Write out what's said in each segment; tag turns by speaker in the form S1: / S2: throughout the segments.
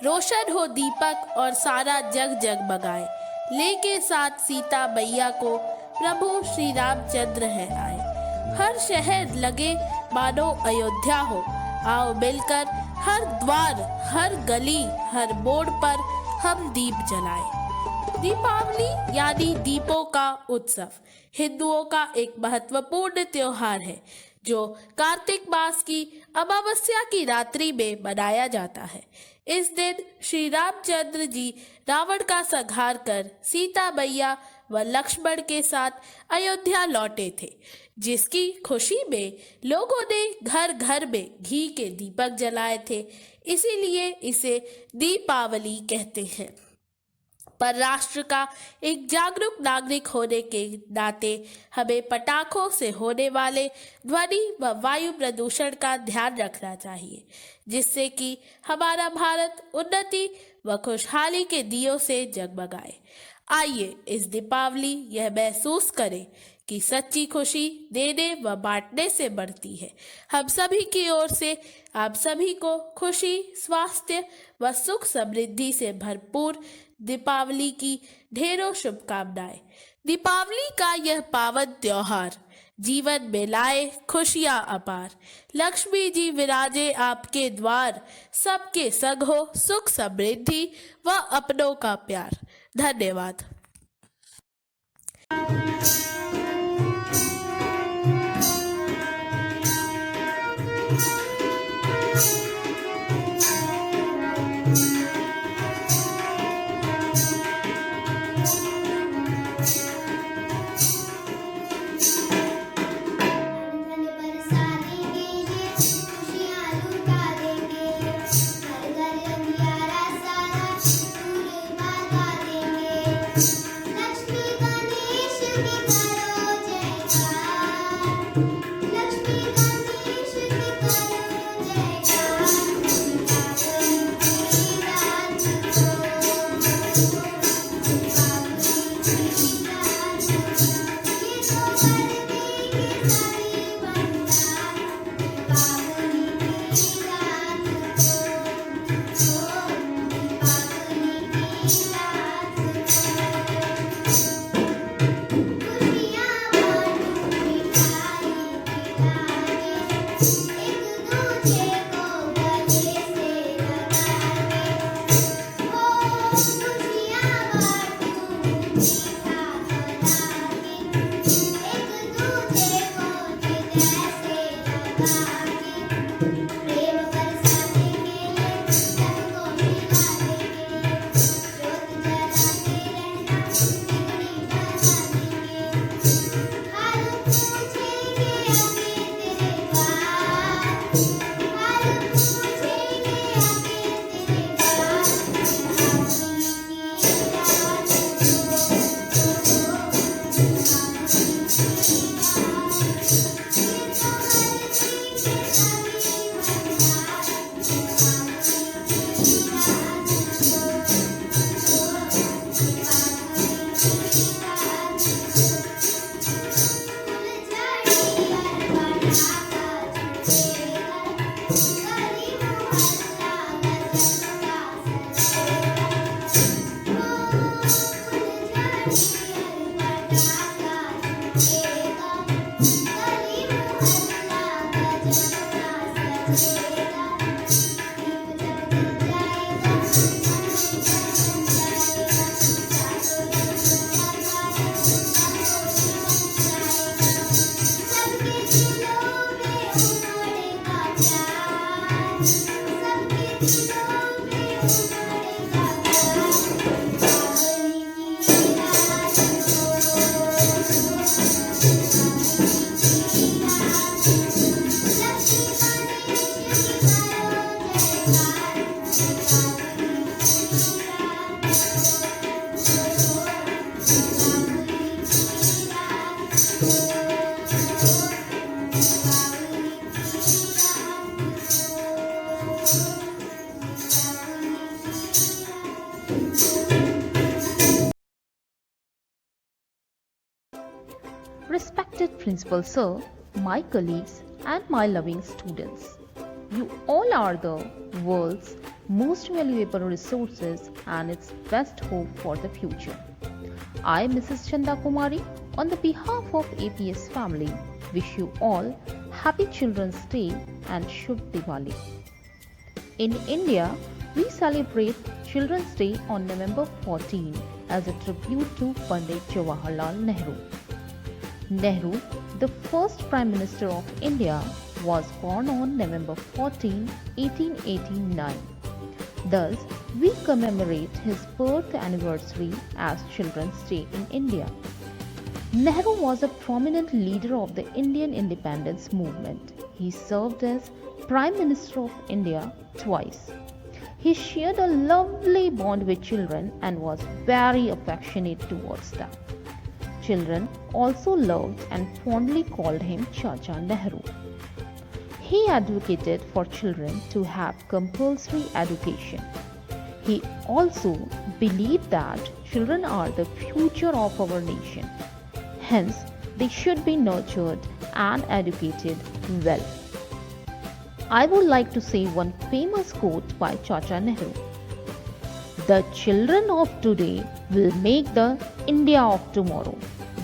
S1: रोशन हो दीपक और सारा जग जगमगाए। लेके साथ सीता मैया को प्रभु श्री रामचंद्र है आए। हर शहर लगे मानो अयोध्या हो, आओ मिलकर हर द्वार, हर गली, हर मोड़ पर हम दीप जलाएं। दीपावली यानी दीपों का उत्सव हिंदुओं का एक महत्वपूर्ण त्योहार है जो कार्तिक मास की अमावस्या की रात्रि में मनाया जाता है। इस दिन श्री रामचंद्र जी रावण का संहार कर सीता मैया व लक्ष्मण के साथ अयोध्या लौटे थे, जिसकी खुशी में लोगों ने घर घर में घी के दीपक जलाए थे। इसीलिए इसे दीपावली कहते हैं। पर राष्ट्र का एक जागरूक नागरिक होने के नाते हमें पटाखों से होने वाले ध्वनि व वायु प्रदूषण का ध्यान रखना चाहिए, जिससे कि हमारा भारत उन्नति व खुशहाली के दियों से जगमगाए। आइए इस दीपावली यह महसूस करें कि सच्ची खुशी देने व बांटने से बढ़ती है। हम सभी की ओर से आप सभी को खुशी, स्वास्थ्य व सुख समृद्धि से भरपूर दीपावली की ढेरों शुभकामनाएं। दीपावली का यह पावन त्योहार जीवन में लाए खुशियां अपार। लक्ष्मी जी विराजे आपके द्वार, सबके संग हो सुख समृद्धि व अपनों का प्यार। धन्यवाद।
S2: Respected Principal Sir, my colleagues and my loving students, you all are the world's most valuable resources and its best hope for the future. I, Mrs. Chanda Kumari, on the behalf of APS family, wish you all Happy Children's Day and Shubh Diwali. In India, we celebrate Children's Day on November 14 as a tribute to Pandit Jawaharlal Nehru. Nehru, the first Prime Minister of India, was born on November 14, 1889. Thus, we commemorate his birth anniversary as Children's Day in India. Nehru was a prominent leader of the Indian independence movement. He served as Prime Minister of India twice. He shared a lovely bond with children and was very affectionate towards them. Children also loved and fondly called him Chacha Nehru. He advocated for children to have compulsory education. He also believed that children are the future of our nation. Hence, they should be nurtured and educated well. I would like to say one famous quote by Chacha Nehru. The children of today will make the India of tomorrow.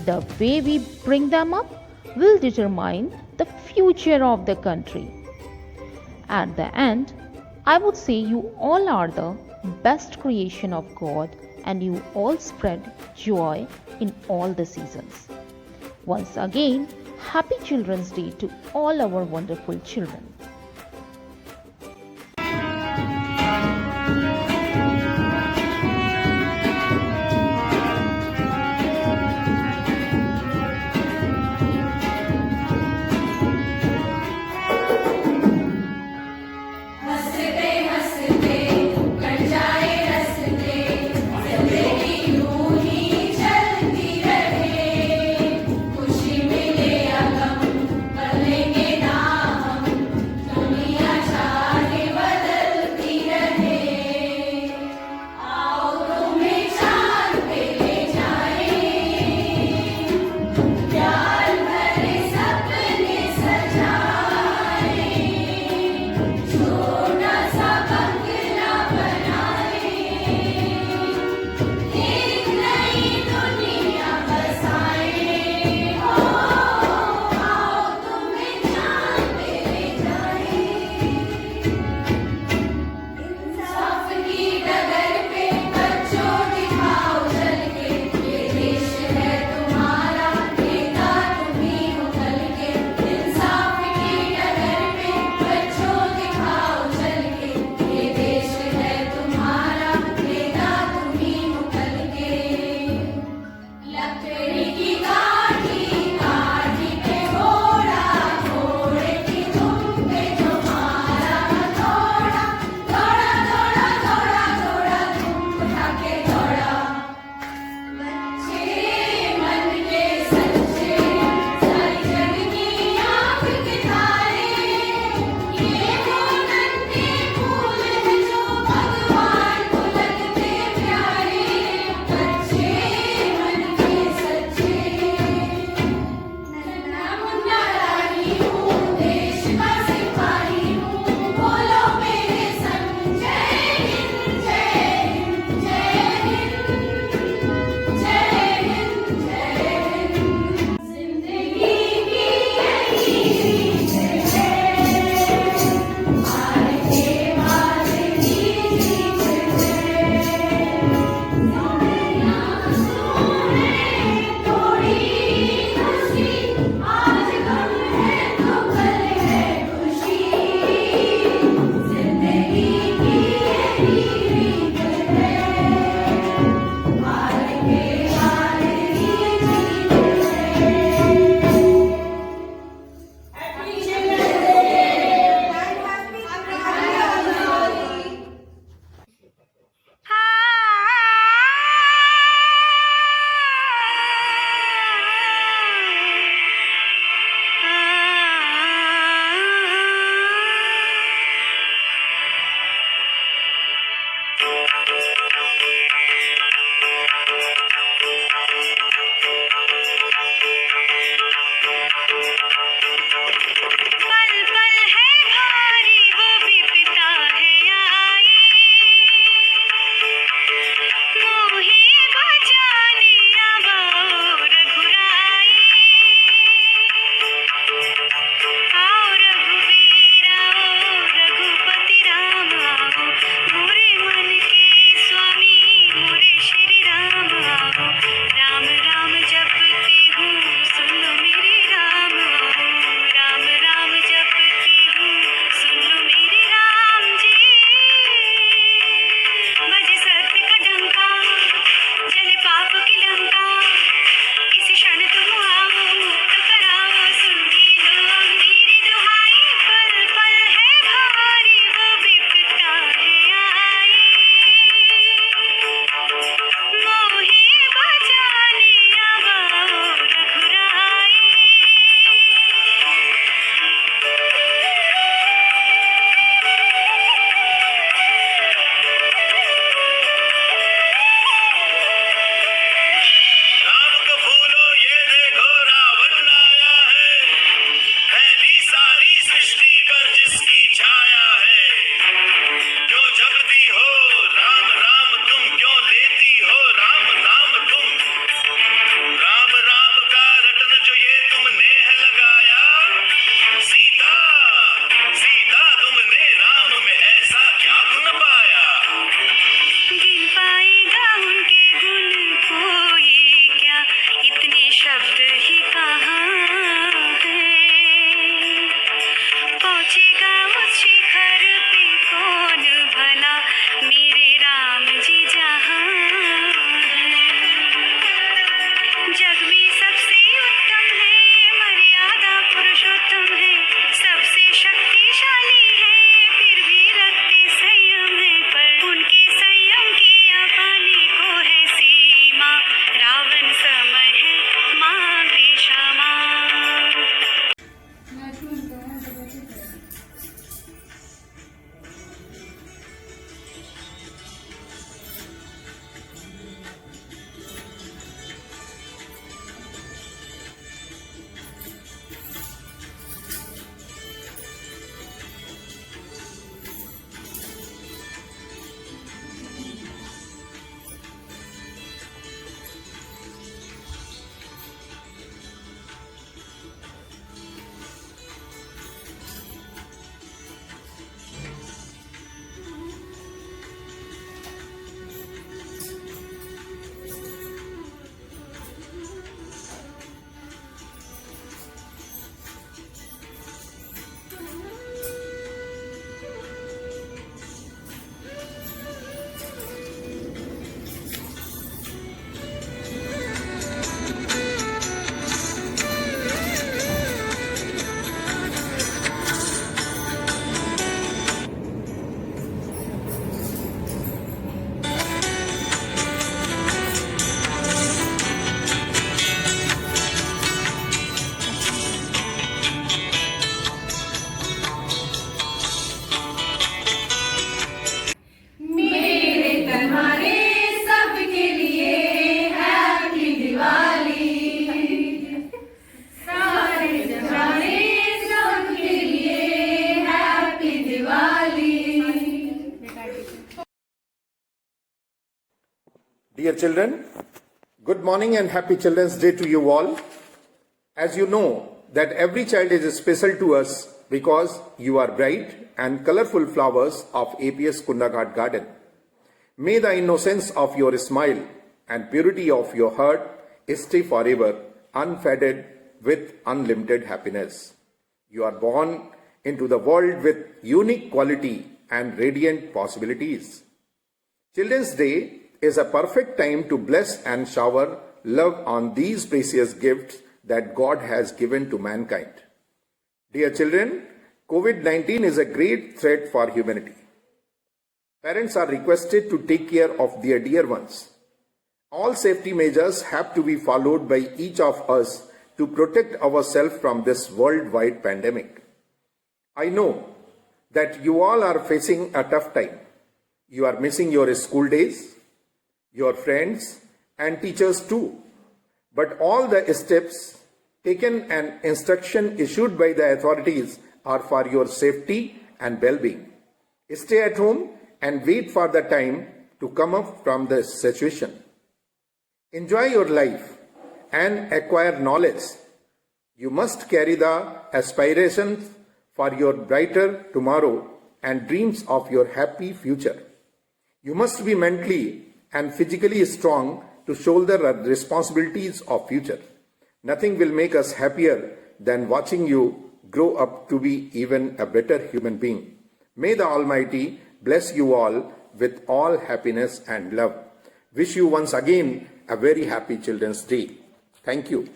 S2: The way we bring them up will determine the future of the country. At the end, I would say you all are the best creation of God and you all spread joy in all the seasons. Once again, Happy Children's Day to all our wonderful children.
S3: Dear children, good morning and happy Children's Day to you all. As you know that every child is special to us because you are bright and colorful flowers of APS Kundaghat Garden. May the innocence of your smile and purity of your heart stay forever unfaded with unlimited happiness. You are born into the world with unique quality and radiant possibilities. Children's Day is a perfect time to bless and shower love on these precious gifts that God has given to mankind. Dear children, COVID-19 is a great threat for humanity. Parents are requested to take care of their dear ones. All safety measures have to be followed by each of us to protect ourselves from this worldwide pandemic. I know that you all are facing a tough time. You are missing your school days, your friends and teachers too. But all the steps taken and instruction issued by the authorities are for your safety and well-being. Stay at home and wait for the time to come up from the situation. Enjoy your life and acquire knowledge. You must carry the aspirations for your brighter tomorrow and dreams of your happy future. You must be mentally and physically strong to shoulder the responsibilities of future. Nothing will make us happier than watching you grow up to be even a better human being. May the Almighty bless you all with all happiness and love. Wish you once again a very happy Children's Day. Thank you.